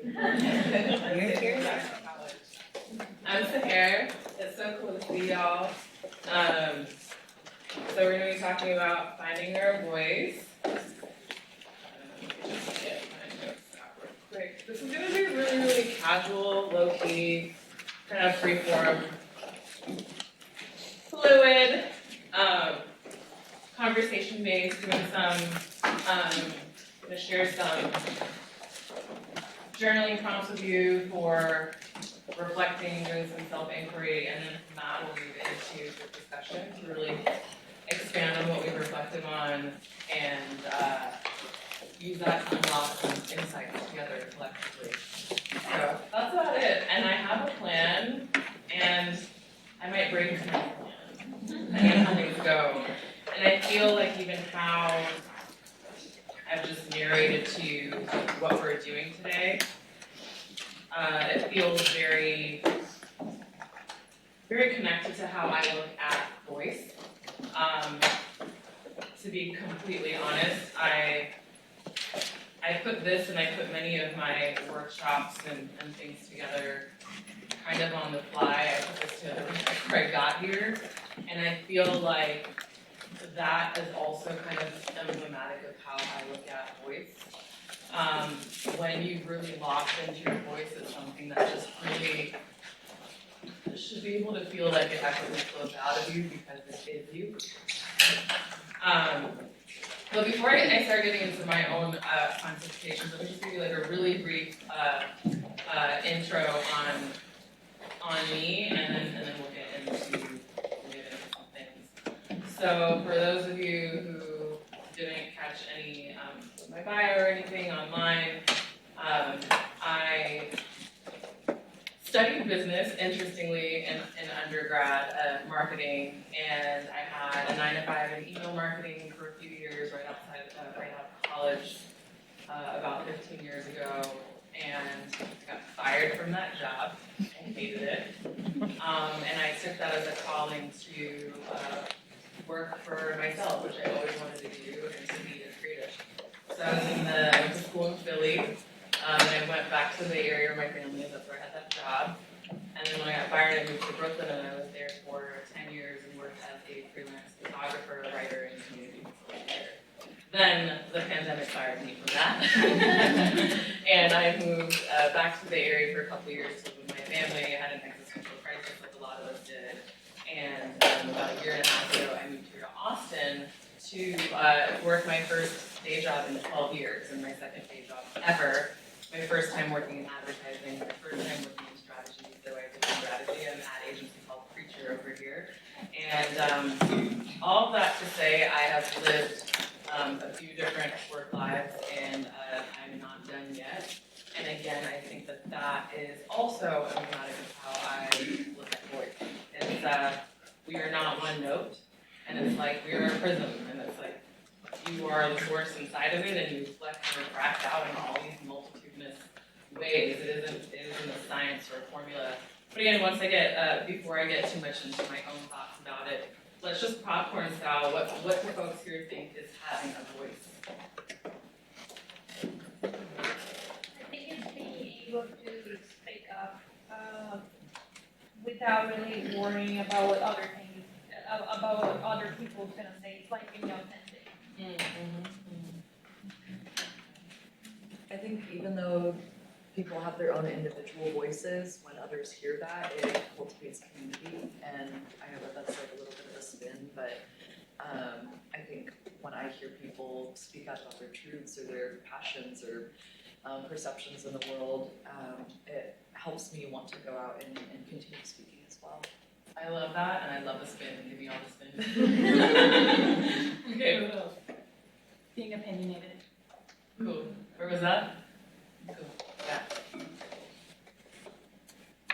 You're here. I'm Seher. It's so cool to see y'all. So we're going to be talking about finding our voice. Just get my notes out real quick. This is going to be really casual, low-key, kind of free-form, fluid, conversation-based, doing some, going to share some journaling prompts with you for reflecting, doing some self-inquiry, and then from that we'll move into the discussion to really expand on what we've reflected on and use that to unlock some insights together collectively. So that's about it. And I have a plan, and I might break my plan. I know how things go. And I feel like even how I've just narrated to you what we're doing today, it feels very, very connected to how I look at voice. To be completely honest, I put this and I put many of my workshops and things together kind of on the fly. I put this together before I got here, and I feel like that is also kind of emblematic of how I look at voice. When you really lock into your voice, it's something that just really should be able to feel like it actually flows out of you because it is you. But before I start getting into my own pontifications, let me just give you like a really brief intro on me, and then we'll get into some things. So for those of you who didn't catch any my bio or anything online, I studied business, interestingly, in undergrad, marketing, and I had a 9-to-5 in email marketing for a few years right out of college, about 15 years ago, and got fired from that job. I hated it, and I took that as a calling to work for myself, which I always wanted to do, and to be a creative. So I went to school in Philly, and I went back to the Bay Area where my family is. That's where I had that job. And then when I got fired, I moved to Brooklyn, and I was there for 10 years and worked as a freelance photographer, writer, and community facilitator. Then the pandemic fired me from that. And I moved back to the Bay Area for a couple of years to live with my family. I had an existential crisis like a lot of us did. And about a year and a half ago, I moved here to Austin to work my first day job in 12 years, and my second day job ever. My first time working in advertising, my first time working in strategy, so I did strategy. I'm at an agency called Preacher over here. And all of that to say, I have lived a few different work lives, and I'm not done yet. And again, I think that that is also emblematic of how I look at voice. It's, we are not one note, and it's like we are a prism, and it's like you are the source inside of it, and you reflect and refract out in all these multitudinous ways. It isn't a science or a formula. But again, before I get too much into my own thoughts about it, let's just popcorn style. What do folks here think is having a voice? I think it's being able to speak up without really worrying about what other people's gonna say. It's like being authentic. I think even though people have their own individual voices, when others hear that, it cultivates community. And I know that that's like a little bit of a spin, but I think when I hear people speak out about their truths or their passions or perceptions in the world, it helps me want to go out and continue speaking as well. I love that, and I love the spin. Give me all the spin. Okay, what else? Being opinionated. Cool. Where was that? Cool. Yeah. I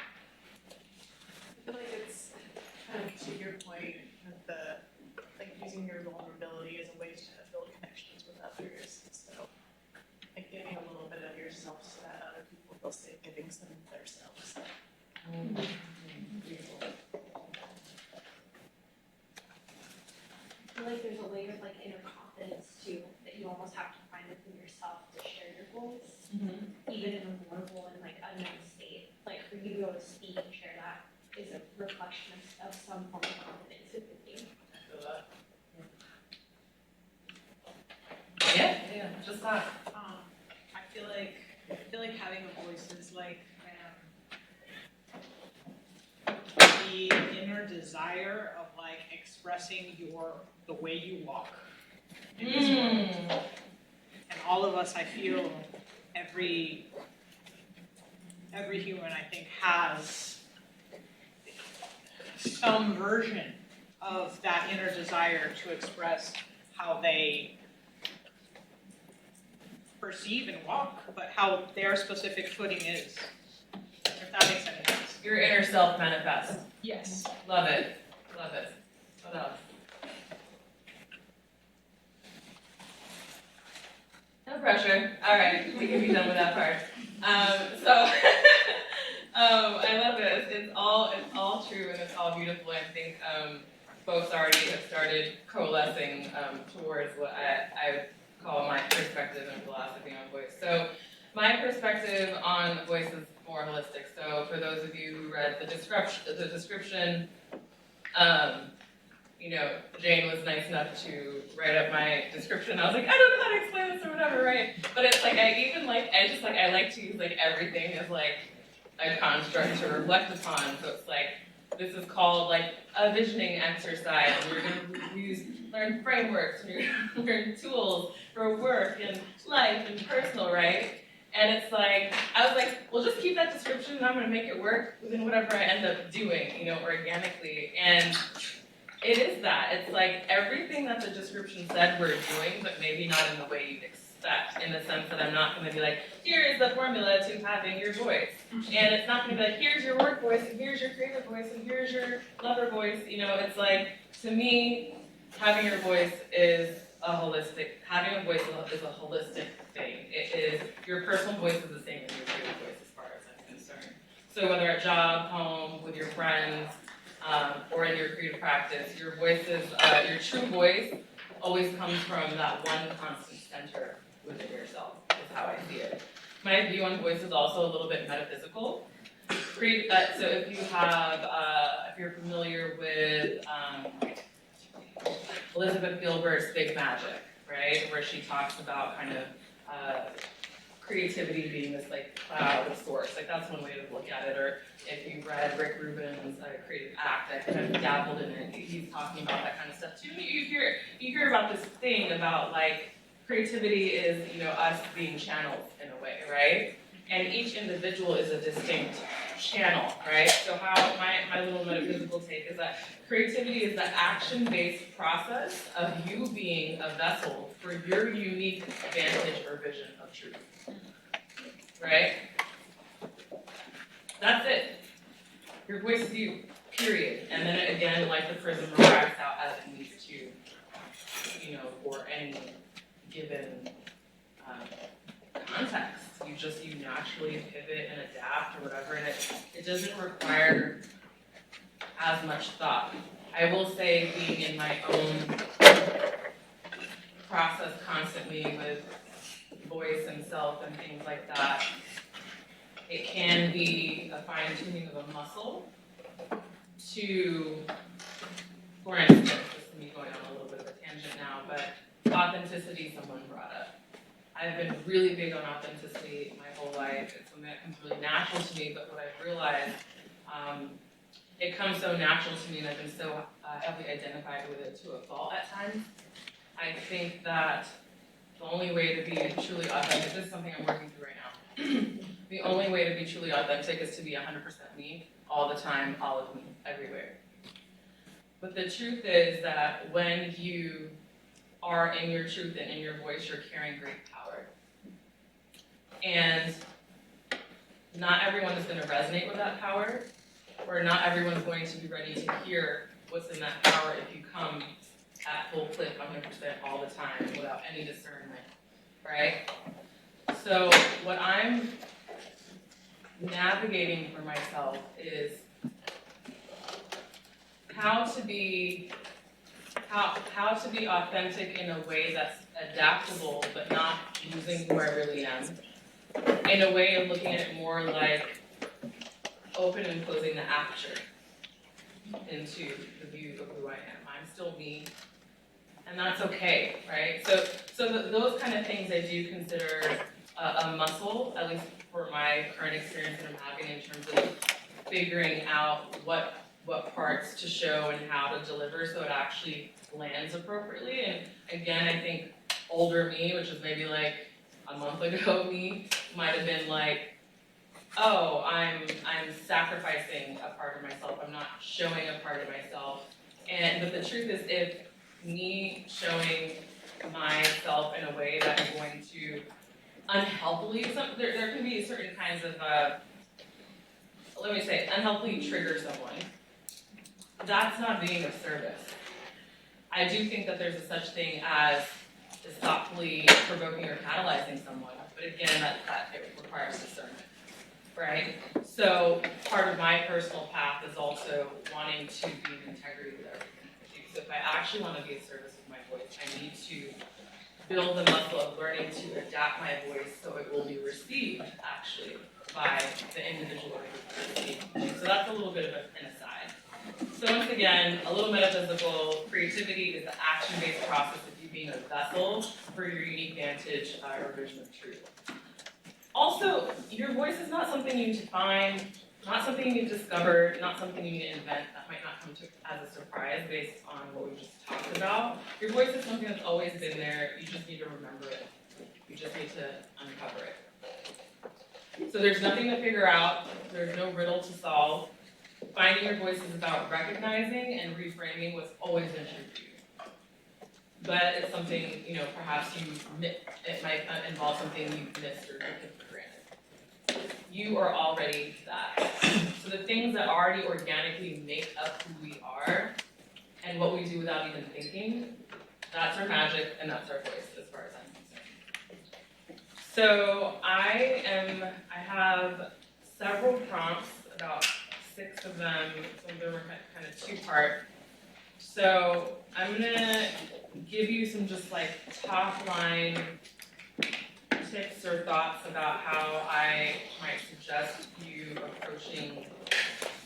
feel like it's kind of to your point with the using your vulnerability as a way to build connections with others. So like giving a little bit of yourself so that other people feel safe giving some of themselves. Beautiful. I feel like there's a layer of like inner confidence too that you almost have to find within yourself to share your voice, even even in a vulnerable and like unknown state, like for you to be able to speak and share that is a reflection of some form of confidence within you. Yeah, just that. I feel like having a voice is like the inner desire of like expressing the way you walk in this world. And all of us, I feel, every human, I think, has some version of that inner desire to express how they perceive and walk, but how their specific footing is. If that makes any sense. Your inner self manifests. Yes. Love it. Love it. What else? No pressure. All right, we can be done with that part. I love it. It's all true and it's all beautiful. I think folks already have started coalescing towards what I call my perspective and philosophy on voice. So my perspective on voice is more holistic. So for those of you who read the description, Jane was nice enough to write up my description. I was like, I don't know how to explain this or whatever, right? But it's like I like to use like everything as like a construct to reflect upon. So it's like this is called like a visioning exercise. You're gonna learn frameworks and you're gonna learn tools for work and life and personal, right? And it's like, I was like, well, just keep that description and I'm gonna make it work within whatever I end up doing, organically. And it is that. It's like everything that the description said we're doing, but maybe not in the way you'd expect, in the sense that I'm not gonna be like, here is the formula to having your voice. And it's not gonna be like, here's your work voice, and here's your creative voice, and here's your lover voice. It's like, to me, having your voice is having a voice is a holistic thing. It is, your personal voice is the same as your creative voice as far as I'm concerned. So whether at job, home, with your friends, or in your creative practice, your true voice always comes from that one constant center within yourself, is how I see it. My view on voice is also a little bit metaphysical. So if you're familiar with Elizabeth Gilbert's Big Magic, right, where she talks about kind of creativity being this like cloud of sorts, like that's one way to look at it. Or if you've read Rick Rubin's Creative Act, I kind of dabbled in it. He's talking about that kind of stuff too. You hear about this thing about like creativity is us being channeled in a way, right? And each individual is a distinct channel, right? So how my little metaphysical take is that creativity is the action-based process of you being a vessel for your unique vantage or vision of truth, right? That's it. Your voice is you, period. And then it, again, like the prism, refracts out as it needs to, for any given context. You naturally pivot and adapt or whatever, and it doesn't require as much thought. I will say, being in my own process constantly with voice and self and things like that, it can be a fine-tuning of a muscle to, for instance, this is me going on a little bit of a tangent now, but authenticity someone brought up. I've been really big on authenticity my whole life. It's something that comes really natural to me, but what I've realized, it comes so natural to me and I've been so heavily identified with it to a fault at times. I think that the only way to be truly authentic, this is something I'm working through right now. The only way to be truly authentic is to be 100% me, all the time, all of me, everywhere. But the truth is that when you are in your truth and in your voice, you're carrying great power. And not everyone is going to resonate with that power, or not everyone's going to be ready to hear what's in that power if you come at full clip 100% all the time without any discernment, right? So what I'm navigating for myself is how to be authentic in a way that's adaptable but not losing who I really am, in a way of looking at it more like open and closing the aperture into the view of who I am. I'm still me, and that's okay, right? So those kind of things I do consider a muscle, at least for my current experience that I'm having in terms of figuring out what parts to show and how to deliver so it actually lands appropriately. And again, I think older me, which is maybe like a month ago me, might have been like, oh, I'm sacrificing a part of myself. I'm not showing a part of myself. But the truth is, if me showing myself in a way that is going to unhealthily, there can be certain kinds of, unhealthily trigger someone. That's not being of service. I do think that there's a such thing as thoughtfully provoking or catalyzing someone, but again, that it requires discernment, right? So part of my personal path is also wanting to be in integrity with everything I do. So if I actually want to be of service with my voice, I need to build the muscle of learning to adapt my voice so it will be received actually by the individual receiving. So that's a little bit of an aside. So once again, a little metaphysical, creativity is the action-based process of you being a vessel for your unique vantage or vision of truth. Also, your voice is not something you need to find, not something you need to discover, not something you need to invent. That might not come to as a surprise based on what we just talked about. Your voice is something that's always been there. You just need to remember it. You just need to uncover it. So there's nothing to figure out. There's no riddle to solve. Finding your voice is about recognizing and reframing what's always been true for you. But it's something, perhaps it might involve something you've missed or taken for granted. You are already that. So the things that already organically make up who we are and what we do without even thinking, that's our magic and that's our voice as far as I'm concerned. So I have several prompts, about 6 of them. Some of them are kind of two-part. So I'm gonna give you some just like top-line tips or thoughts about how I might suggest you approaching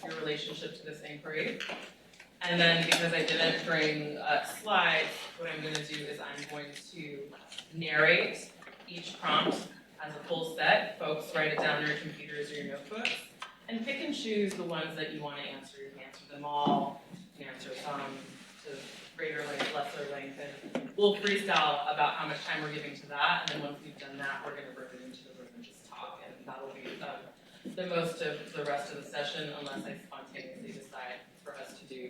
your relationship to this inquiry. And then because I didn't bring slides, what I'm gonna do is I'm going to narrate each prompt as a full set. Folks, write it down on your computers or your notebooks. And pick and choose the ones that you want to answer. You can answer them all, you can answer some to greater length, lesser length, and we'll freestyle about how much time we're giving to that, and then once we've done that, we're going to bring it into the room and just talk, and that'll be the most of the rest of the session, unless I spontaneously decide for us to do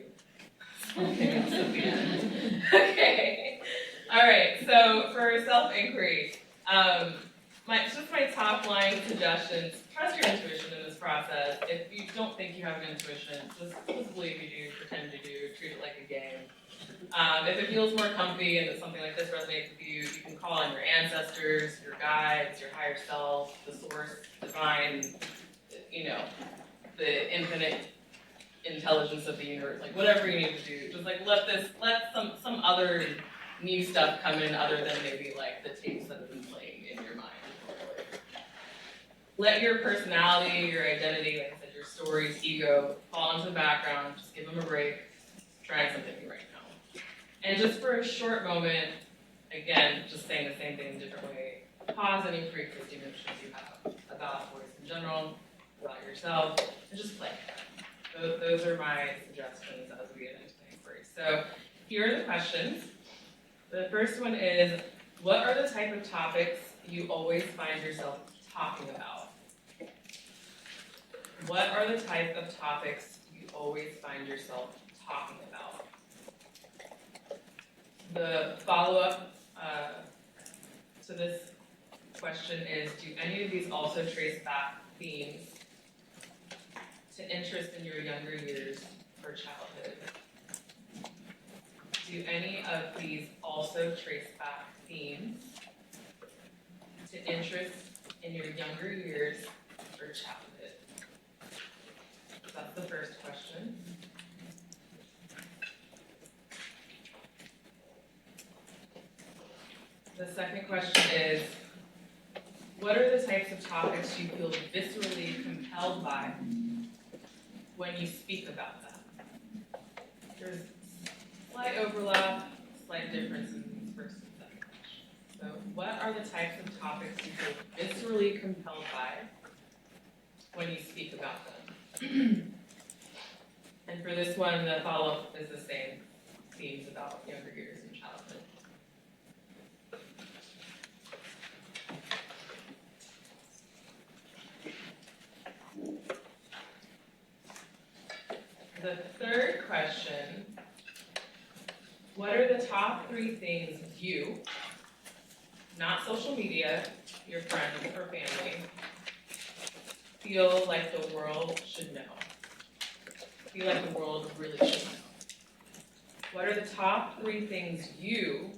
something else at the end. Okay. All right, so for self-inquiry, my top line suggestions: trust your intuition in this process. If you don't think you have an intuition, just believe you do, pretend you do, treat it like a game. If it feels more comfy and that something like this resonates with you, you can call on your ancestors, your guides, your higher self, the source, divine, the infinite intelligence of the universe, like whatever you need to do. Just like let some other new stuff come in other than maybe like the tapes that have been playing in your mind. Let your personality, your identity, like I said, your stories, ego, fall into the background. Just give them a break. Try something new right now. And just for a short moment, again, just saying the same thing in a different way. Pause any pre-existing notions you have about voice in general, about yourself, and just play. Those are my suggestions as we get into the inquiry. So here are the questions. The first one is, what are the type of topics you always find yourself talking about? What are the type of topics you always find yourself talking about? The follow-up to this question is, do any of these also trace back themes to interest in your younger years or childhood? Do any of these also trace back themes to interest in your younger years or childhood? That's the first question. The second question is, what are the types of topics you feel viscerally compelled by when you speak about them? There's slight overlap, slight difference in these first and second questions. So what are the types of topics you feel viscerally compelled by when you speak about them? And for this one, the follow-up is the same themes about younger years and childhood. The third question, what are the top 3 things you, not social media, your friends or family, feel like the world should know? Feel like the world really should know. What are the top 3 things you,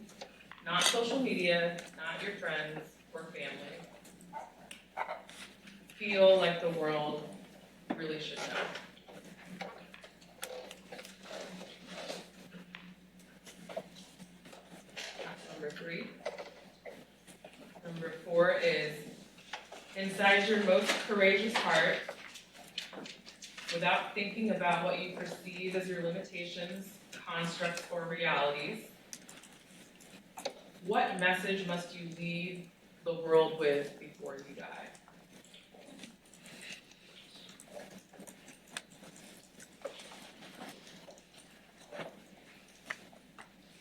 not social media, not your friends or family, feel like the world really should know? Number 3. Number 4 is, inside your most courageous heart, without thinking about what you perceive as your limitations, constructs, or realities, what message must you leave the world with before you die?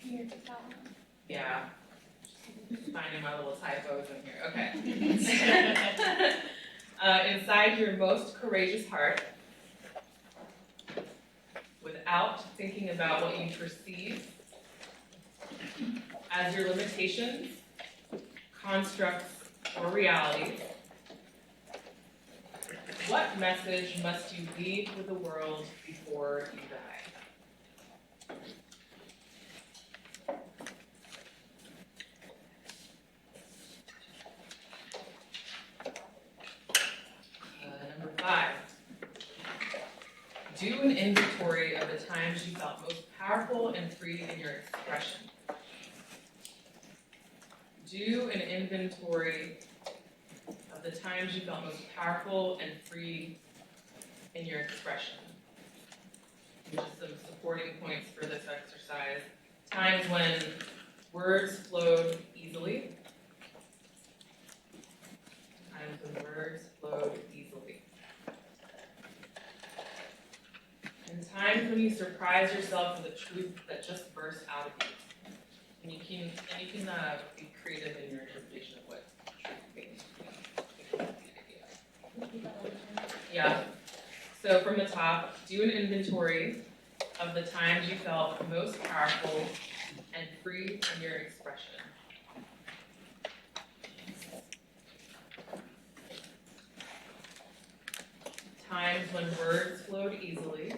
Can you repeat that one? Yeah. Finding my little typos in here. Okay. Inside your most courageous heart, without thinking about what you perceive as your limitations, constructs, or realities, what message must you leave with the world before you die? Number 5. Do an inventory of the times you felt most powerful and free in your expression. Do an inventory of the times you felt most powerful and free in your expression. Just some supporting points for this exercise. Times when words flowed easily. Times when words flowed easily. And times when you surprise yourself with a truth that just bursts out of you. And you can be creative in your interpretation of what truth means. Yeah. So from the top, do an inventory of the times you felt most powerful and free in your expression. Times when words flowed easily.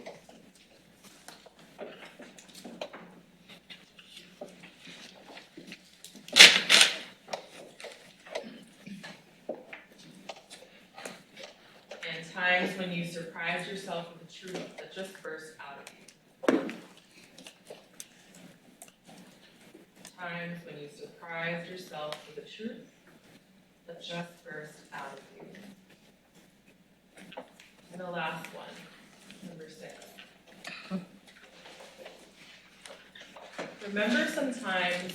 And times when you surprised yourself with a truth that just burst out of you. Times when you surprised yourself with a truth that just burst out of you. And the last one, number 6. Remember some times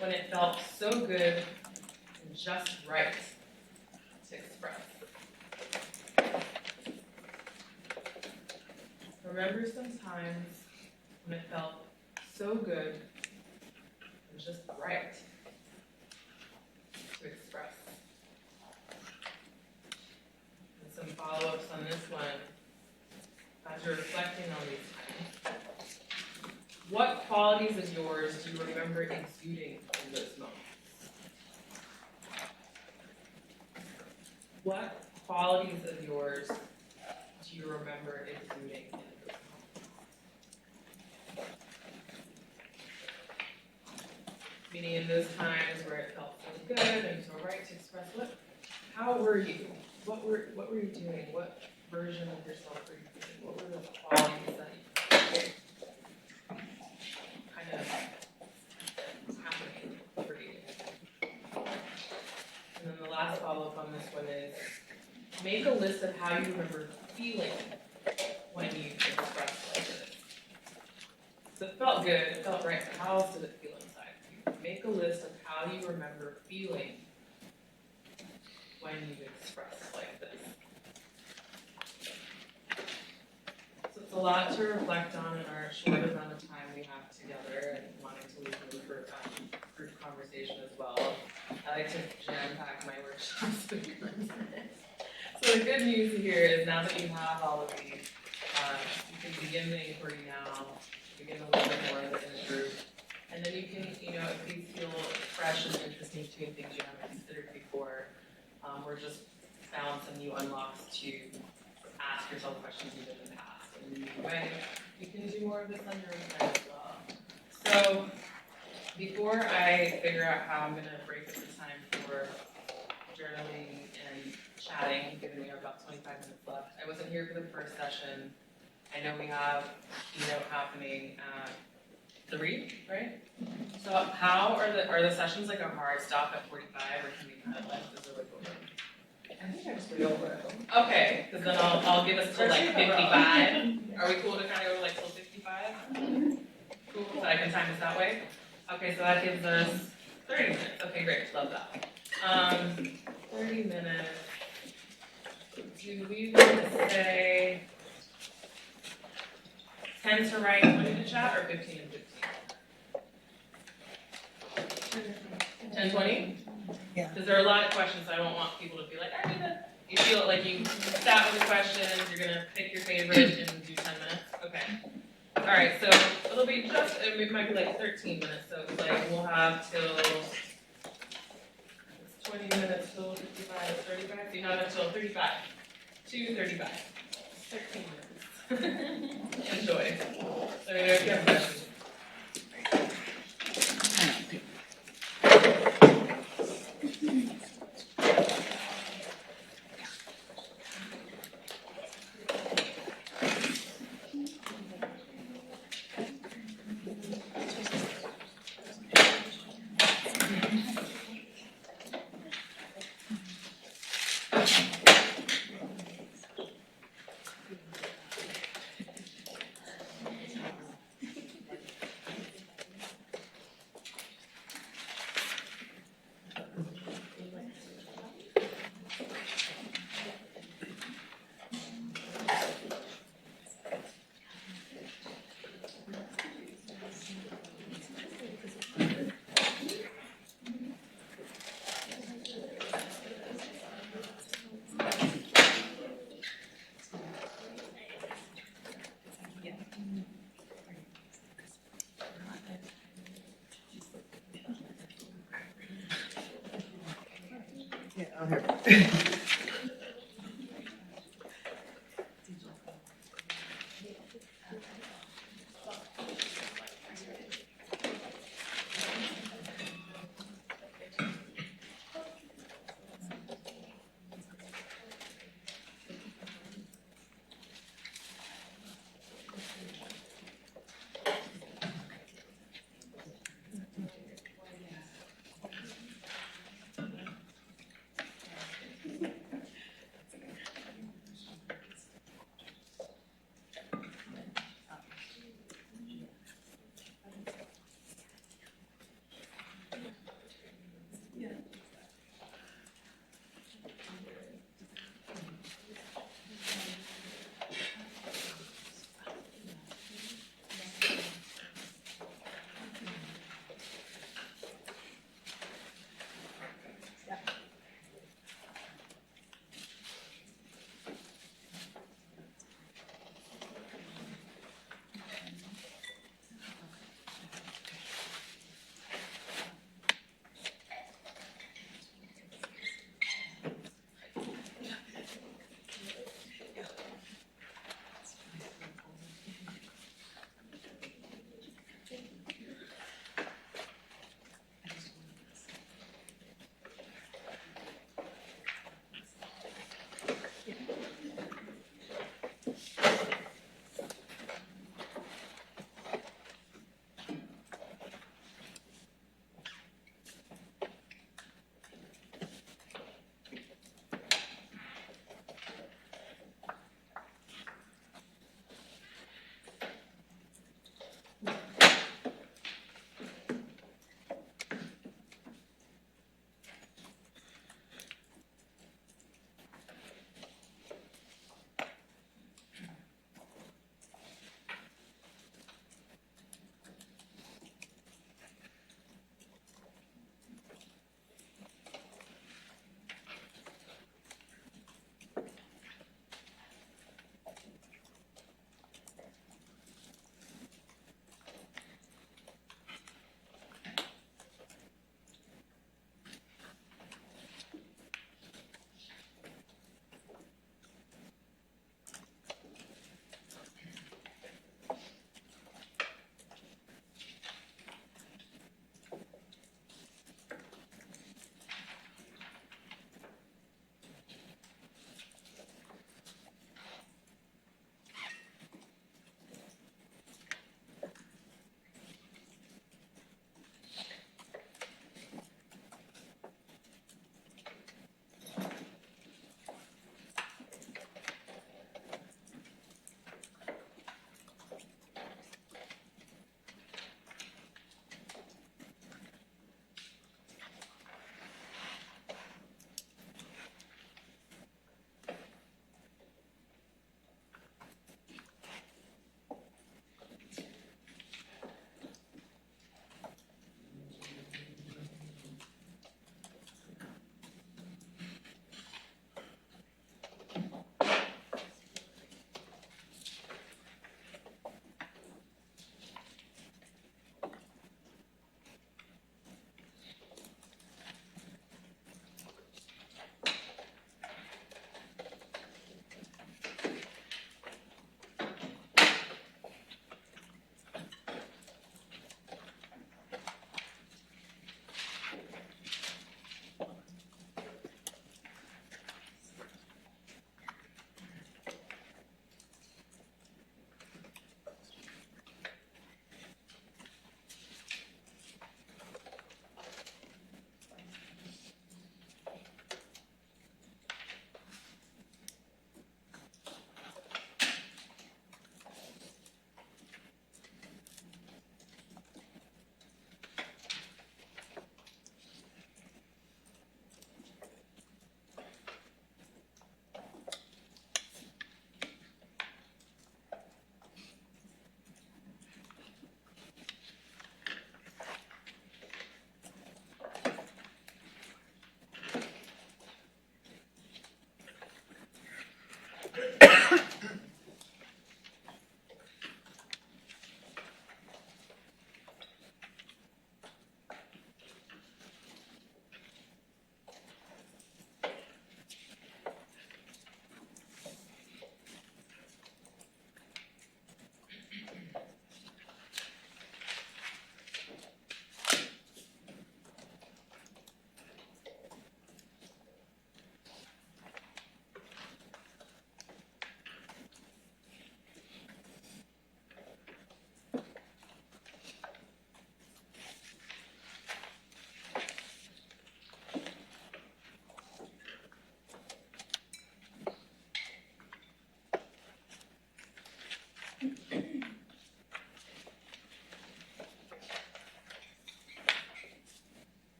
when it felt so good and just right to express. Remember some times when it felt so good and just right to express. And some follow-ups on this one. As you're reflecting on these times, what qualities of yours do you remember exuding in those moments? What qualities of yours do you remember exuding in those moments? Meaning in those times where it felt so good and so right to express, how were you? What were you doing? What version of yourself were you doing? What were the qualities that you kind of happening for you? And then the last follow-up on this one is, make a list of how you remember feeling when you expressed like this. So it felt good, it felt right, but how else did it feel inside of you? Make a list of how you remember feeling when you expressed like this. So it's a lot to reflect on in our short amount of time we have together and wanting to leave room for group conversation as well. I like to jam-pack my workshops with content. So the good news here is now that you have all of these, you can begin the inquiry now, begin a little bit more of it in the group. And then you can, if these feel fresh and interesting to you, things you haven't considered before, or just found some new unlocks to ask yourself questions you did in the past. In a new way, you can do more of this on your own time as well. So before I figure out how I'm going to break up the time for journaling and chatting, given we have about 25 minutes left, I wasn't here for the first session. I know we have keynote happening at 3, right? So how are the sessions like a hard stop at 45, or can we kind of let this wiggle room? I think I just read over it. Okay, because then I'll give us till like 55. Are we cool to kind of go like till 55? Cool, so I can time this that way? Okay, so that gives us 30 minutes. Okay, great, love that. 30 minutes. Do we want to say 10 to write, 20 to chat, or 15 and 15? 10, 20? Yeah. Because there are a lot of questions, so I don't want people to feel like, you feel like you sat with the questions, you're going to pick your favorite and do 10 minutes? Okay. All right, so it'll be just, it might be like 13 minutes, so it's like we'll have till, it's 20 minutes till 55, 35, so you have until 35, 2:35, 13 minutes. Enjoy. So if you have questions. Yeah, I'll hear.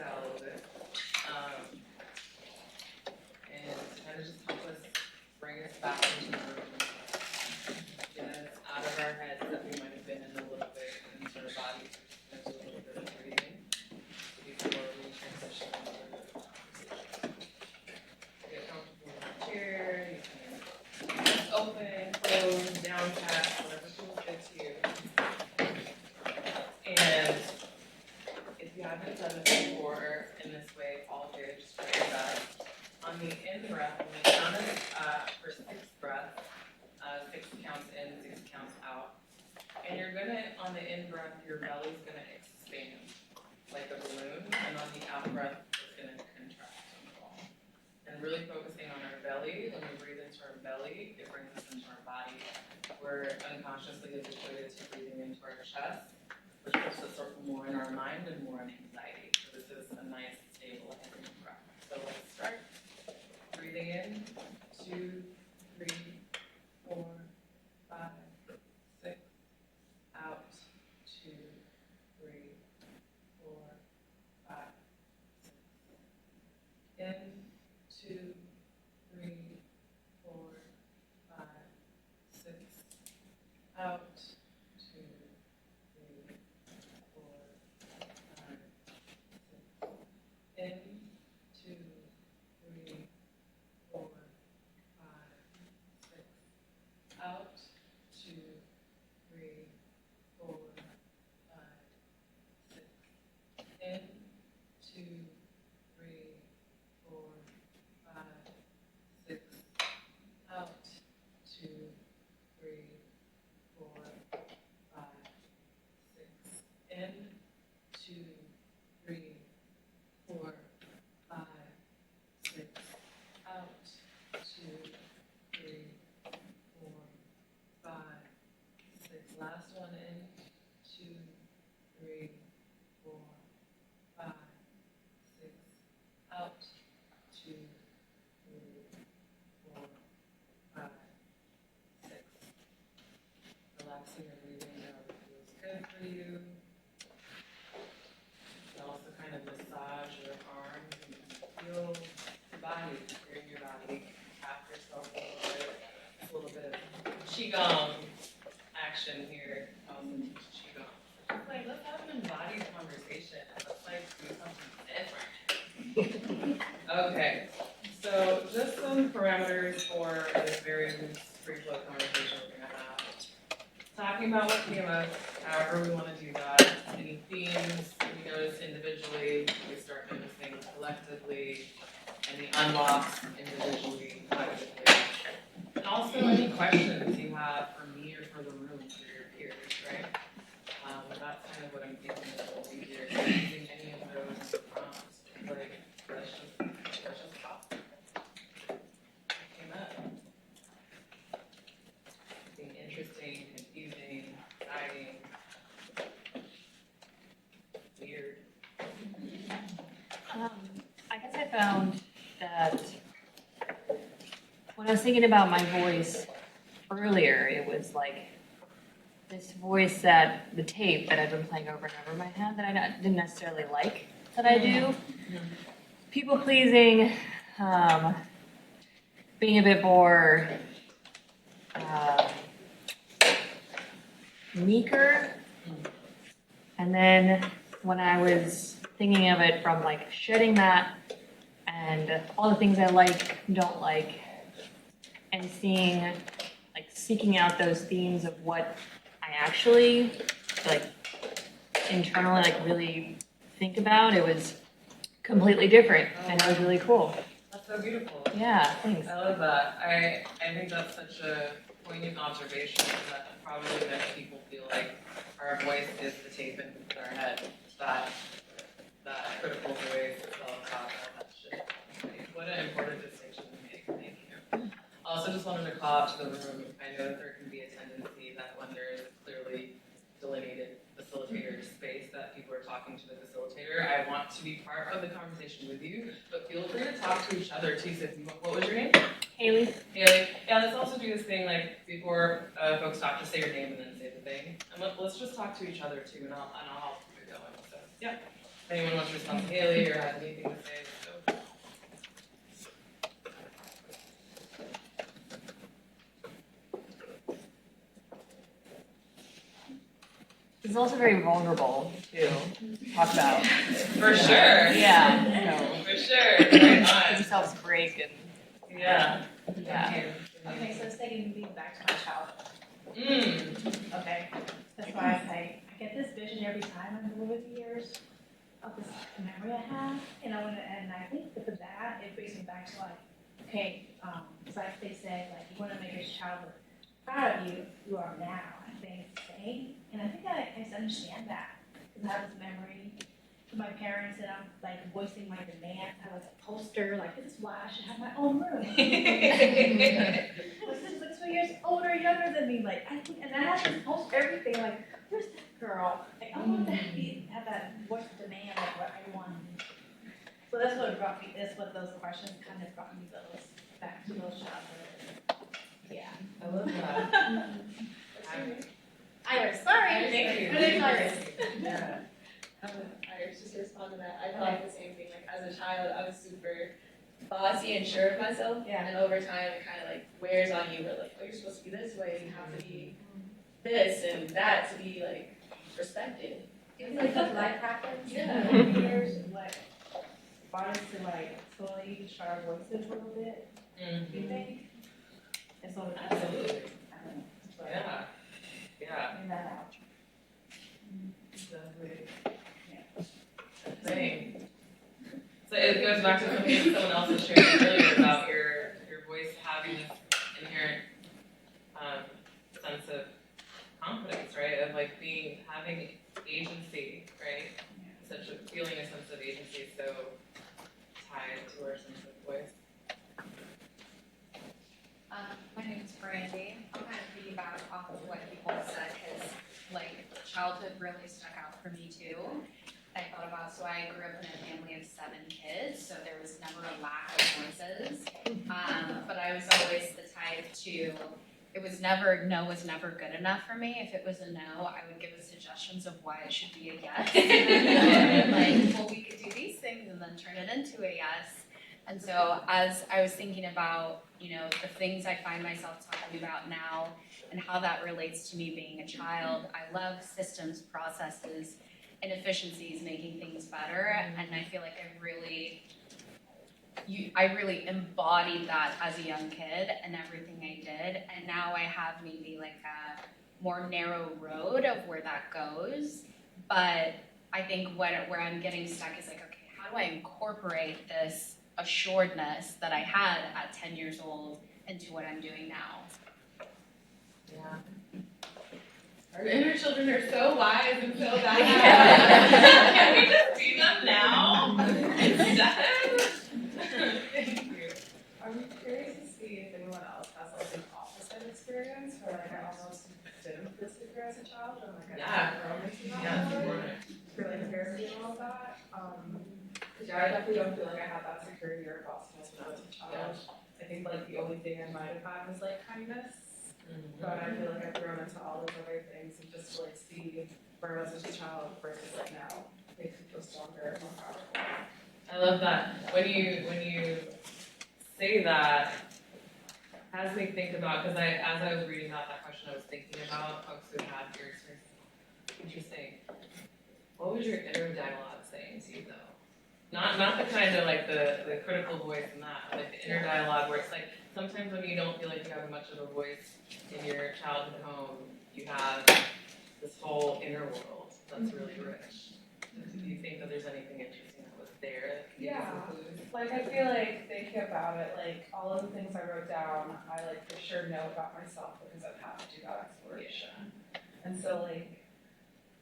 out a little bit. And kind of just help us bring us back into the room. Get us out of our heads that we might have been in a little bit, into our bodies, and do a little bit of breathing before we transition into the conversation. Get comfortable in your chair, you can open, close, downcast, whatever feels good to you. And if you haven't done this before in this way, all good, just try your best. On the in-breath, when we count us for 6 breaths, 6 counts in, 6 counts out. And you're gonna, on the in-breath, your belly's gonna expand like a balloon, and on the out-breath, it's gonna contract and fall. And really focusing on our belly, when we breathe into our belly, it brings us into our body. We're unconsciously habituated to breathing into our chest, which puts us more in our mind and more in anxiety. So this is a nice, stable, heavy breath. So let's start. Breathing in, 2, 3, 4, 5, 6. Out, 2, 3, 4, 5, 6. In, 2, 3, 4, 5, 6. Out, 2, 3, 4, 5, 6. In, 2, 3, 4, 5, 6. Out, 2, 3, 4, 5, 6. In, 2, 3, 4, 5, 6. Out, 2, 3, 4, 5, 6. In, 2, 3, 4, 5, 6. Out, 2, 3, 4, 5, 6. Last one in, 2, 3, 4, 5, 6. Out, 2, 3, 4, 5, 6. Relaxing your breathing however feels good for you. You can also kind of massage your arms and feel your body, you're in your body. Tap yourself a little bit of qigong action here. Qigong. It's like, let's have an embodied conversation. Let's like do something different. Okay, so just some parameters for this very loose free flow conversation we're gonna have. Talking about what came up, however we want to do that. Any themes we notice individually, we start noticing collectively, any unlocks individually, collectively. And also any questions you have for me or for the room, for your peers, right? That's kind of what I'm thinking that will be here. Using any of those prompts, like, let's just talk. What came up? Being interesting, confusing, exciting, weird. I guess I found that when I was thinking about my voice earlier, it was like this voice that the tape that I've been playing over and over in my head that I didn't necessarily like that I do. People pleasing, being a bit more meeker. And then when I was thinking of it from like shedding that and all the things I like, don't like, and seeing, like seeking out those themes of what I actually like internally like really think about, it was completely different and it was really cool. That's so beautiful. Yeah, thanks. I love that. I think that's such a poignant observation that probably makes people feel like our voice is the tape in our head. That critical voice, self-talk, all that shit. What an important distinction to make. Thank you. Also, just wanted to call out to the room. I know that there can be a tendency that when there is a clearly delineated facilitator space that people are talking to the facilitator, I want to be part of the conversation with you, but feel free to talk to each other too. So what was your name? Haley. Haley. Yeah, let's also do this thing like before folks talk, just say your name and then say the thing. And let's just talk to each other too, and I'll help you going. So yeah. if anyone wants to respond to Haley or has anything to say, so. It's also very vulnerable to talk about. For sure. Yeah, For sure, so right give on. yourselves a break and, Yeah. yeah. Okay, so it's taking me back to my childhood. Okay. That's why I get this vision every time I'm over the years of this memory I have, and I think that for that, it brings me back to like, okay, it's like they say, like, you wanna make your childhood proud of you, you are now, I think it's the same, and I think I understand that, because I have this memory to my parents, and I'm like voicing my demands, I have like a poster, like, this is why I should have my own room. This is like 2 years older, younger than me, like, I think, and I have to post everything, like, where's that girl? Like, I want to have that voice of demand, like, what I want. So that's what brought me, that's what those questions kind of brought me back to those childhood. Yeah. I love that. Iris, sorry. Thank you. My name's Iris. Yeah. Iris, just to respond to that, I thought the same thing, like, as a child, I was super bossy and sure of myself, Yeah. and over time, it kind of like wears on you, where like, oh, you're supposed to be this way, you have to be this and that to be like respected. It's like those life happens. Yeah. Over the years, what brought us to like slowly share our voices a little bit, do you think? And so Absolutely. I don't know. But Yeah. Yeah. figuring that out. Definitely. Same. So it goes back to something someone else was sharing earlier about your voice having this inherent sense of confidence, right? Of like having agency, right? Such a feeling a sense of agency so tied to our sense of voice. My name is Brandy. I'm kind of piggyback off of what people have said because, like, childhood really stuck out for me too. I thought about, so I grew up in a family of 7 kids, so there was never a lack of voices. But I was always the type to, no was never good enough for me. If it was a no, I would give suggestions of why it should be a yes. Like, well, we could do these things and then turn it into a yes. And so as I was thinking about, the things I find myself talking about now and how that relates to me being a child, I love systems, processes, and efficiencies, making things better. And I feel like I really embodied that as a young kid and everything I did. And now I have maybe like a more narrow road of where that goes. But I think where I'm getting stuck is like, okay, how do I incorporate this assuredness that I had at 10 years old into what I'm doing now? Yeah. Our inner children are so wise and so bad. Can we just be them now instead? Thank you. I'm curious to see if anyone else has like an opposite experience where like I almost didn't physically as a child and like I Yeah. grown into that Yeah, more. important. For like therapy and all of that. Cause yeah, I definitely don't feel like I had that security or bossiness when I was a child. I think like the only thing I might have had was like kindness. But I feel like I've grown into all those other things and just to like see where I was as a child versus like now makes me feel stronger and more powerful. I love that. When you say that, has me think about, because as I was reading out that question, I was thinking about folks who had your experience. Interesting. What was your inner dialogue saying to you though? Not the kind of like the critical voice and that, but like the inner dialogue where it's like sometimes when you don't feel like you have much of a voice in your childhood home, you have this whole inner world that's really rich. Do you think that there's anything interesting that was there that could give you Yeah. some clues? Like I feel like thinking about it, like all of the things I wrote down, I like for sure know about myself because I've had to do that exploration. And so like,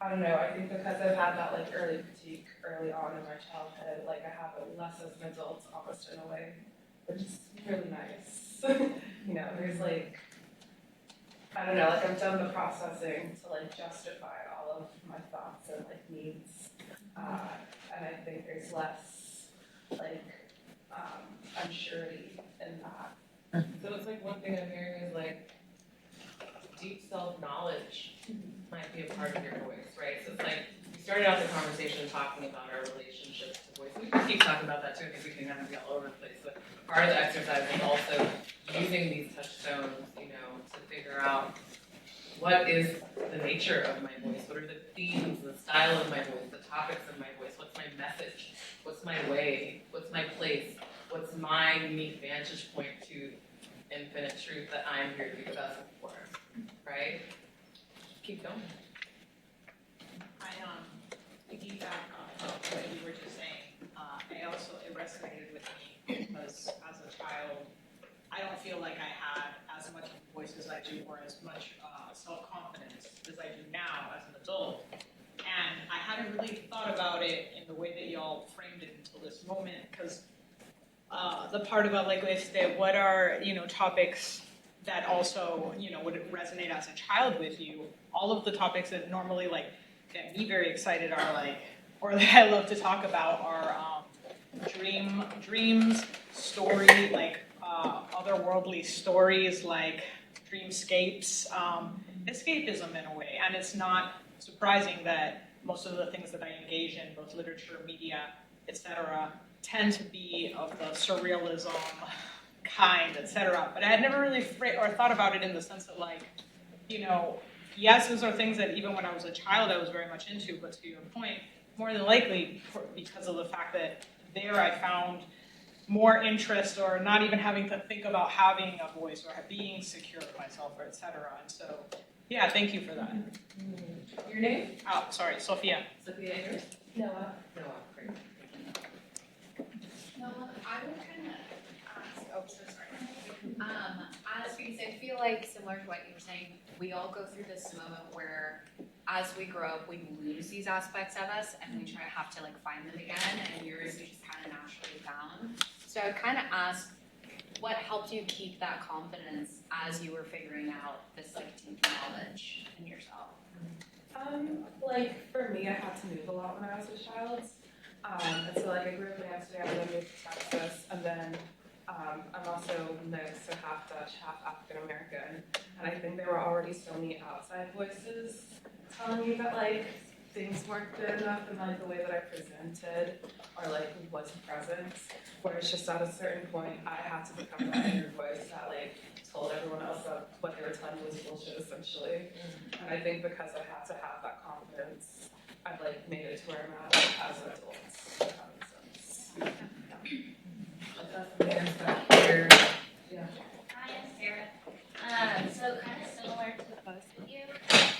I don't know, I think because I've had that like early critique early on in my childhood, like I have it less as an adult almost in a way, which is really nice. There's like, I don't know, like I've done the processing to like justify all of my thoughts and like needs. And I think there's less like unsurety in that. So it's like one thing I'm hearing is like deep self-knowledge might be a part of your voice, right? So it's like you started out the conversation talking about our relationships to voice. We can keep talking about that too, because we can kind of be all over the place. But part of the exercise is also using these touchstones, to figure out what is the nature of my voice, what are the themes, the style of my voice, the topics of my voice, what's my message, what's my way, what's my place, what's my unique vantage point to infinite truth that I'm here to be the vessel for, right? Keep going. I piggyback on what you were just saying. I also, it resonated with me because as a child, I don't feel like I had as much voice as I do or as much self-confidence as I do now as an adult. And I hadn't really thought about it in the way that y'all framed it until this moment, because the part about what are, topics that also, would resonate as a child with you, all of the topics that normally get me very excited are or that I love to talk about are dreams, story, otherworldly stories, dreamscapes, escapism in a way. And it's not surprising that most of the things that I engage in, both literature, media, etc., tend to be of the surrealism kind, etc. But I had never really thought about it in the sense that yes, those are things that even when I was a child I was very much into, but to your point, more than likely because of the fact that there I found more interest, or not even having to think about having a voice or being secure with myself, or etc. And so, yeah, thank you for that. Your name? Oh, sorry, Sophia. Sophia, yours? Noah. Noah, great. No, I would kind of ask, oh, so sorry. Because I feel like similar to what you were saying, we all go through this moment where as we grow up, we lose these aspects of us and we have to find them again, and yours you just kind of naturally found. So I would kind of ask, what helped you keep that confidence as you were figuring out this deep knowledge in yourself? For me, I had to move a lot when I was a child. And so I grew up in Amsterdam and then moved to Texas, and then I'm also mixed, so half Dutch, half African American. And I think there were already so many outside voices telling me that things weren't good enough in the way that I presented or wasn't present. Where it's just at a certain point I had to become that inner voice that told everyone else that what they were telling me was bullshit essentially. And I think because I had to have that confidence, I've made it to where I'm at as an adult. If that makes sense. Yeah. Hi, I'm Sarah. So kind of similar to both of you.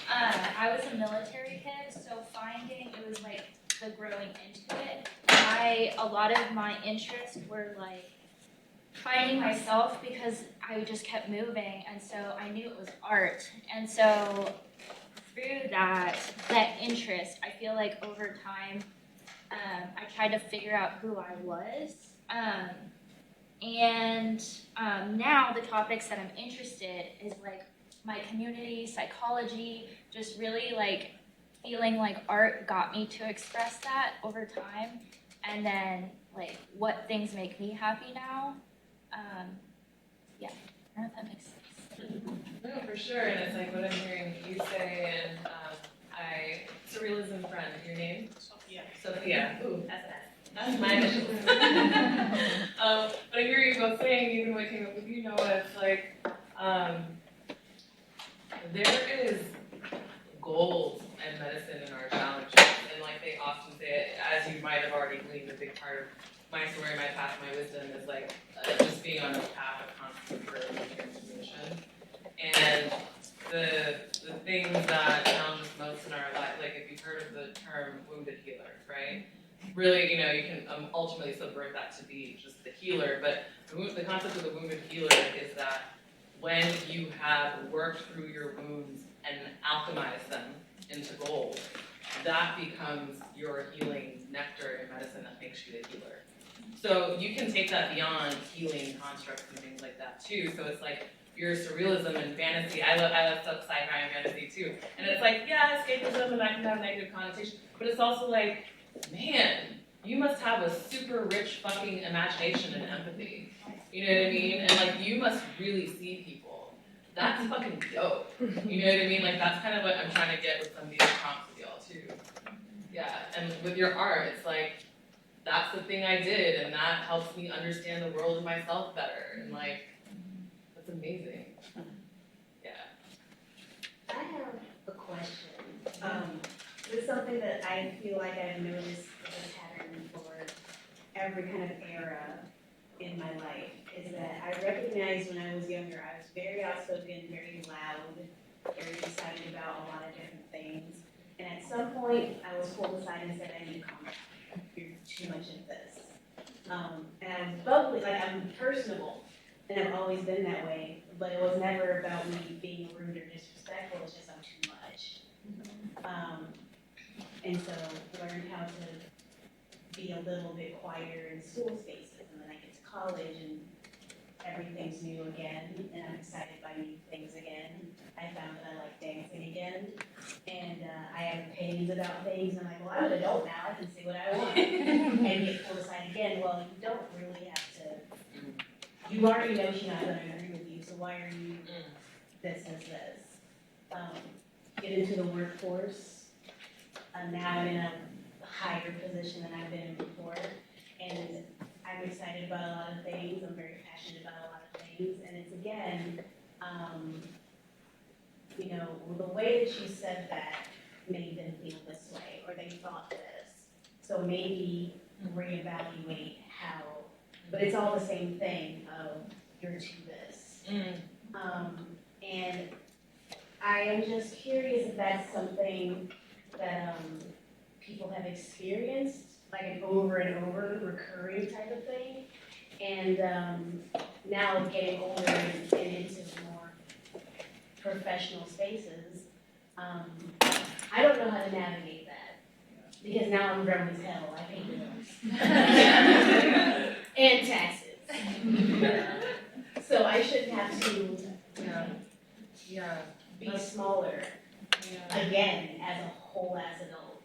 I was a military kid, so finding it was the growing into it. A lot of my interests were finding myself because I just kept moving, and so I knew it was art. And so through that interest, I feel over time, I tried to figure out who I was. Now the topics that I'm interested is my community, psychology, just really feeling art got me to express that over time, and then what things make me happy now. Yeah, I don't know if that makes sense. No, for sure, and it's what I'm hearing you say, and surrealism friend, your name? Sophia. Sophia. Ooh, that's my initials. But I hear you both saying, even what came up with you, Noah, it's there is gold and medicine in our challenges, and they often say it, as you might have already gleaned, a big part of my story, my path, my wisdom is just being on this path of constant growth and transformation. And the things that challenge us most in our life, if you've heard of the term wounded healer, right? Really, you can ultimately subvert that to be just the healer, but the concept of the wounded healer is that when you have worked through your wounds and alchemized them into gold, that becomes your healing nectar and medicine that makes you the healer. So you can take that beyond healing constructs and things like that too. So it's your surrealism and fantasy. I love sci-fi and fantasy too. And it's yeah, escapism and that can have negative connotation, but it's also man, you must have a super rich fucking imagination and empathy. You know what I mean? And you must really see people. That's fucking dope. You know what I mean? That's kind of what I'm trying to get with some of these prompts with y'all too. Yeah, and with your art, it's like, that's the thing I did, and that helps me understand the world and myself better, and like, that's amazing. Yeah. I have a question. This is something that I feel like I've noticed as a pattern for every kind of era in my life, is that I recognized when I was younger, I was very outspoken, very loud, very excited about a lot of different things. And at some point, I was pulled aside and said, I need to calm down. You're too much of this. And I was bubbly, like I'm personable, and I've always been that way, but it was never about me being rude or disrespectful, it's just I'm too much. And so learned how to be a little bit quieter in school spaces, and then I get to college and everything's new again, and I'm excited by new things again. I found that I like dancing again, and I have opinions about things, and I'm like, well, I'm an adult now, I can say what I want, and get pulled aside again. Well, you don't really have to, you already know she's not gonna agree with you, so why are you this? Get into the workforce. Now I'm in a higher position than I've been in before, and I'm excited about a lot of things. I'm very passionate about a lot of things, and it's again, you know, the way that you said that made them feel this way, or they thought this. So maybe reevaluate how, but it's all the same thing of you're to this. And I am just curious if that's something that people have experienced, like an over and over recurring type of thing. And now getting older and into more professional spaces, I don't know how to navigate that. Because now I'm grown as hell, I pay bills. And taxes. So I shouldn't have to be smaller again as a whole ass adult.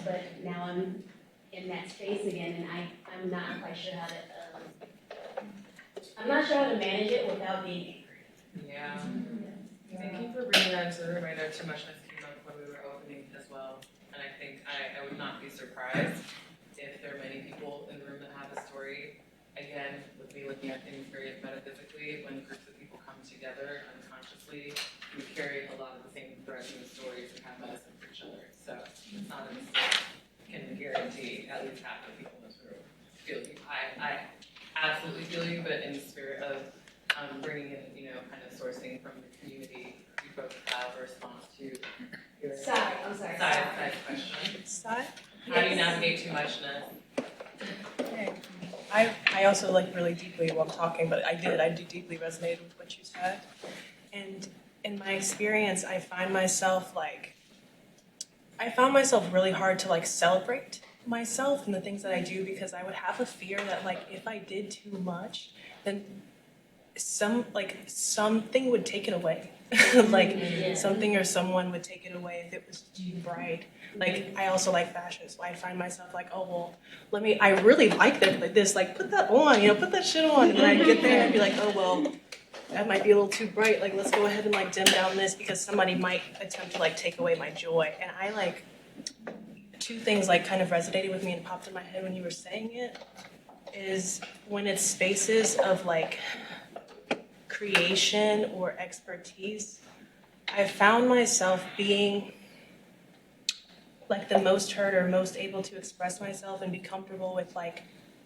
But now I'm in that space again, and I'm not quite sure how to I'm not sure how to manage it without being angry. Yeah. Thank you for bringing that into the room. I know too much came up when we were opening as well, and I think I would not be surprised if there are many people in the room that have a story. Again, with me looking at things very metaphysically, when groups of people come together unconsciously, we carry a lot of the same threads and stories and have medicine for each other. So it's not a mistake. I can guarantee at least half the people in this room feel you. I absolutely feel you, but in the spirit of bringing in, you know, kind of sourcing from the community, we both have a response to your Side question. Side? How do you navigate too muchness? Okay. I also like really deeply while talking, but I do deeply resonate with what you said. And in my experience, I found myself really hard to like celebrate myself and the things that I do, because I would have a fear that like if I did too much, then something would take it away. Something or someone would take it away if it was too bright. Like I also like fashion, so I find myself like, oh well, I really like this, like put that on, put that shit on, and then I get there and I'd be like, oh well, that might be a little too bright, like let's go ahead and like dim down this because somebody might attempt to like take away my joy. And I like two things like kind of resonated with me and popped in my head when you were saying it is when it's spaces of like creation or expertise, I found myself being like the most heard or most able to express myself and be comfortable with like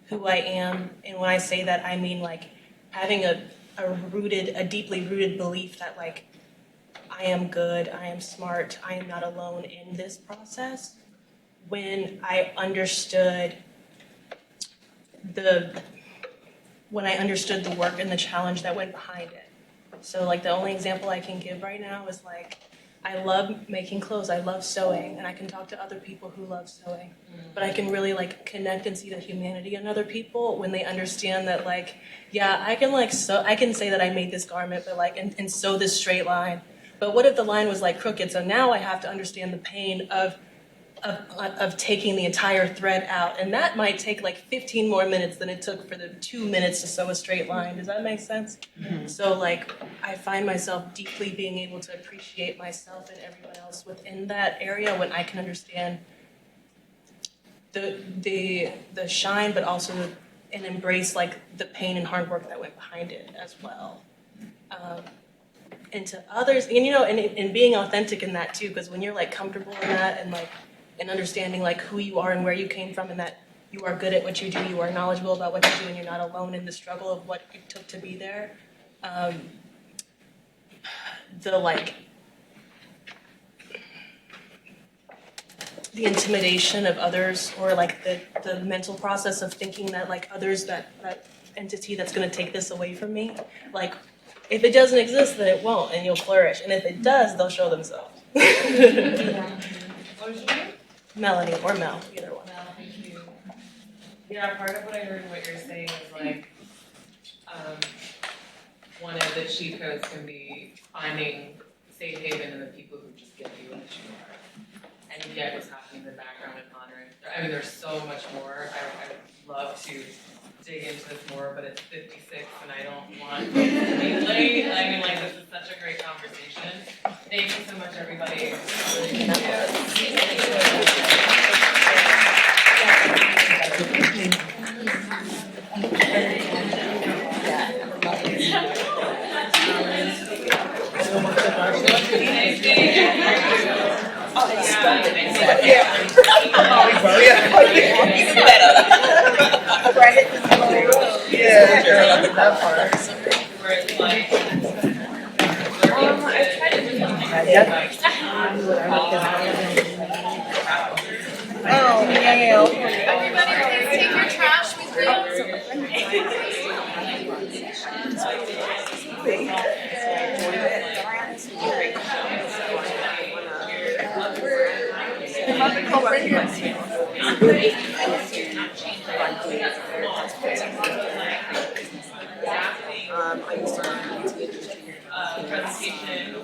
who I am. And when I say that, I mean like having a deeply rooted belief that like I am good, I am smart, I am not alone in this process. When I understood the work and the challenge that went behind it. So like the only example I can give right now is like, I love making clothes, I love sewing, and I can talk to other people who love sewing. But I can really like connect and see the humanity in other people when they understand that like, yeah, I can like sew, I can say that I made this garment, but like, and sew this straight line. But what if the line was like crooked? So now I have to understand the pain of taking the entire thread out. And that might take like 15 more minutes than it took for the 2 minutes to sew a straight line. Does that make sense? Mm-hmm. So like, I find myself deeply being able to appreciate myself and everyone else within that area when I can understand the shine, but also and embrace like the pain and hard work that went behind it as well. And to others, and and being authentic in that too, because when you're like comfortable in that and understanding like who you are and where you came from, and that you are good at what you do, you are knowledgeable about what you do, and you're not alone in the struggle of what it took to be there. The intimidation of others, or like the mental process of thinking that like others, that entity that's going to take this away from me, like if it doesn't exist, then it won't, and you'll flourish, and if it does, they'll show themselves. What was your name? Melanie or Mel, either one. Mel, thank you. Yeah, part of what I heard in what you're saying is like, one of the cheat codes can be finding safe haven in the people who just get you what you are. And yet what's happening in the background and honoring. I mean, there's so much more. I would love to dig into this more, but it's 56 and I don't want to be late. I mean, like, this is such a great conversation. Thank you so much, everybody. Everybody, please take your trash with you. Presentation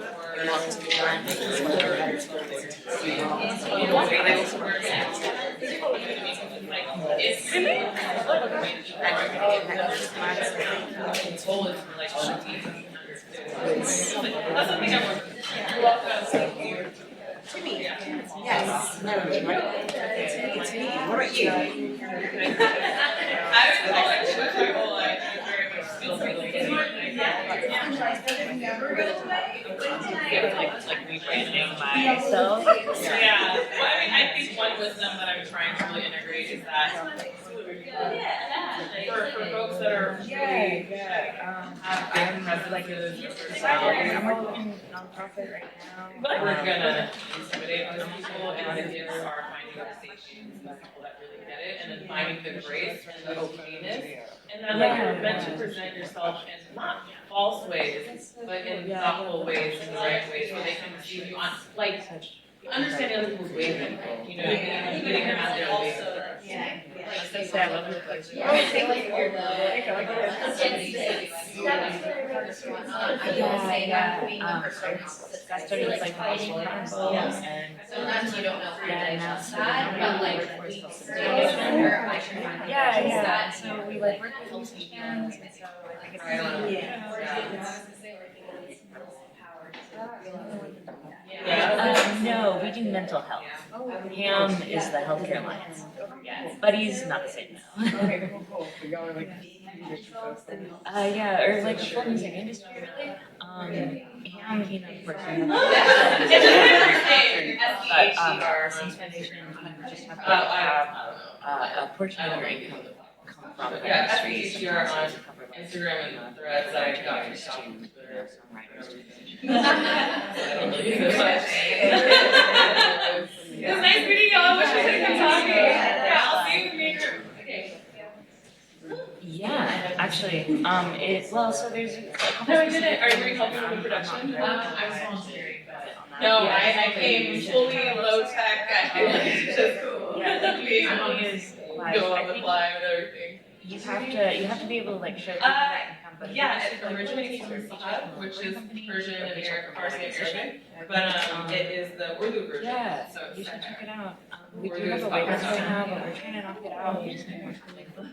Yes. I was like, my whole life, I very much still related. Like rebranding myself. Yeah. Well, I mean, I think one wisdom that I'm trying to really integrate is that for folks that are really have presences or personalities, I'm working nonprofit right now. we're gonna intimidate other people, and the gifts are finding the stations and the people that really get it, and then finding the grace and the okayness, and then like you're meant to present yourself in not false ways, but in thoughtful ways, in the right ways, where they can receive you on, like, understanding other people's ways, and, you know, and getting them out there and ways. I started with like multiple and Sometimes you don't know who yeah, they now just had, but like we yeah. So we like work with musicians, and so I think it's no, we do mental health. Ham is the Healthcare Alliance. But he's not the same now. Yeah, or like the full music industry, really. Ham, of course, we have Scenes Foundation, we just have to have a portion of your income come from the industry. SEHR on Instagram and Threads that I got from songwriters to musicians. It was nice meeting y'all. I wish I could come talking. Yeah, I'll see you in the main room. Okay. Yeah, actually, so there's a couple. No, I didn't. Are you helping with the production? I was volunteering, but. No, I came fully low tech. Just cool. Yeah, the thing is, like, Go on the fly with everything. you have to be able to like show people Uh, that income, but Yeah, it originates from Sahab, which is Persian and Farsi and Arabic, but it is the Urdu version. Yeah, So you it's should check it out. We do Urdu have is a waitlist right popular. now, but we're trying to knock it out. We just need more people. I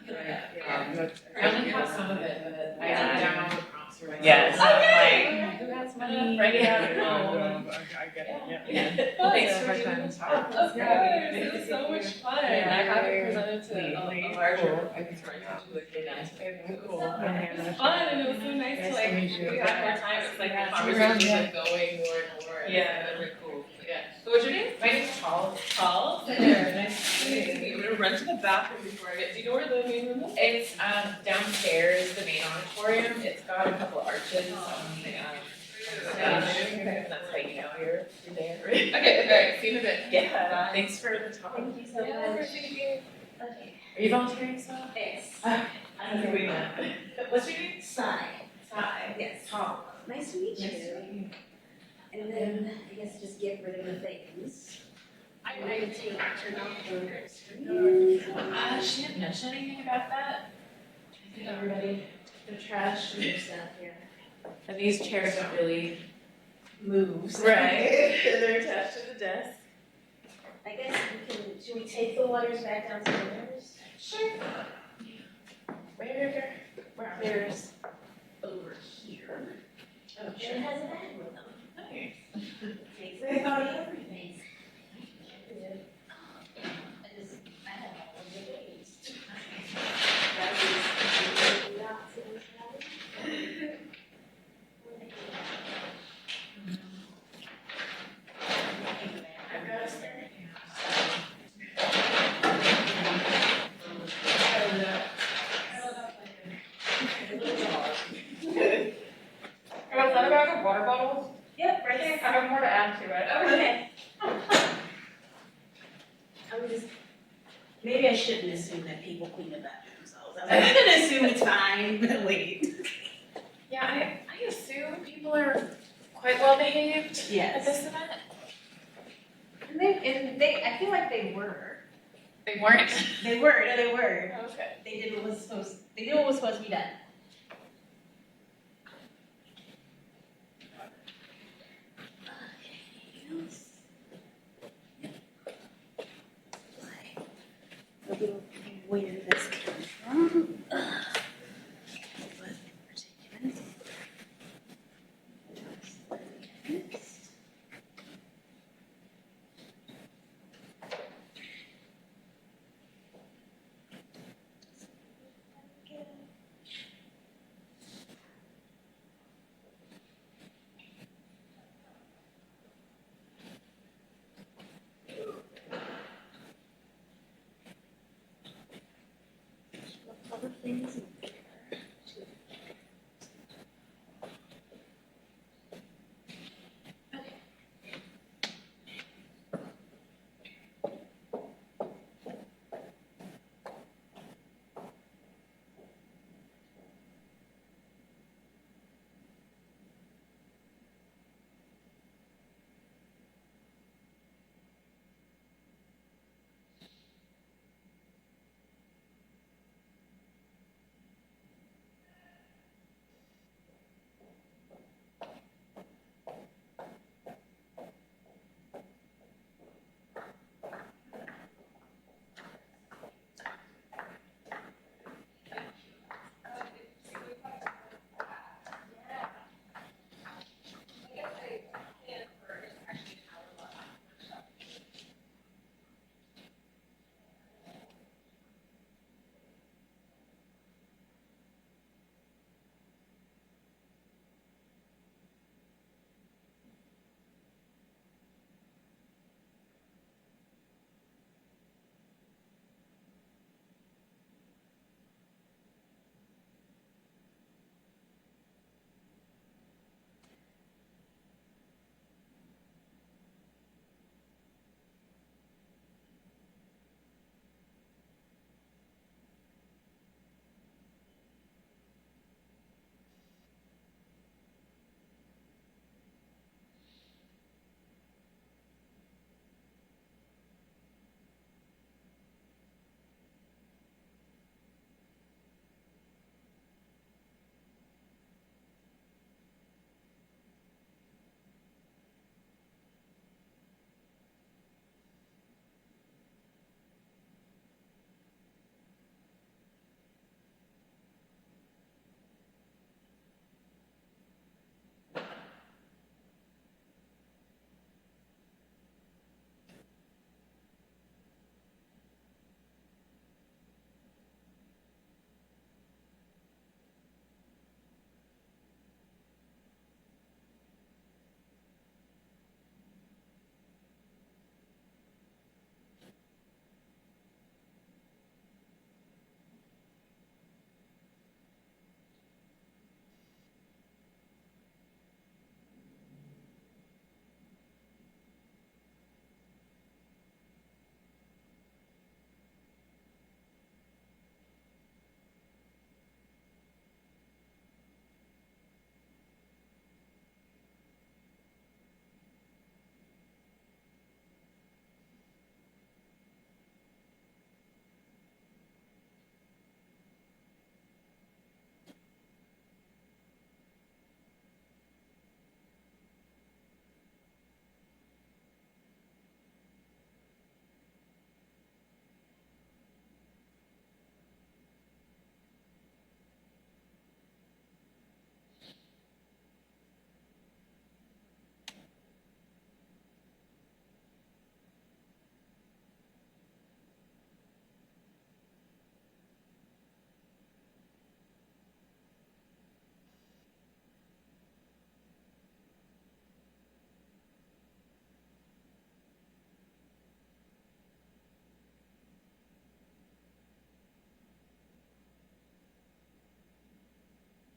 only have some of it, but I Yeah. did download the prompts for myself. Yes. So I'm like, who has money? Write it out at home. get it, yeah. Thanks for for doing doing the the talk. Of course, it was so much fun. I haven't presented to a larger, I think, to the cadence. It was fun and it was so nice to like, we had more time, it's like the conversation was going more and more. Yeah, really cool. Yeah. So what's your name? My name's Charles. Charles? There, nice to meet you. I'm gonna run to the bathroom before I get, do you know where the main room is? It's downstairs, the main auditorium. It's got a couple arches on the stage. And that's how you know you're there. Okay, alright, see you in a bit. Yeah, thanks for the talk. Thank you so Yeah, much. for thinking. Okay. Are you volunteering as well? Yes. I'm doing that. What's your name? Sai. Sai. Yes. Nice to meet you. And then, I guess just get rid of the things. I'm going to turn off the screen. She didn't mention anything about that. I think everybody, the trash and their stuff here. And these chairs don't really move. Right. They're attached to the desk. I guess should we take the waters back downstairs? Sure. Where's over here? Oh, sure. It has a bag with them. Nice. Takes it about everything. I have all of the waste. I've got a spare. Was that a bag of water bottles? Yep, right there. I have more to add to it. Okay. I would just, maybe I shouldn't assume that people clean up after themselves. I'm gonna assume it's fine, but wait. Yeah, I assume people are quite well behaved at Yes. this event. And they, I feel like they were. They weren't. They were, no, they were. Okay. They did what was supposed to be done. Where did this come from? Other things.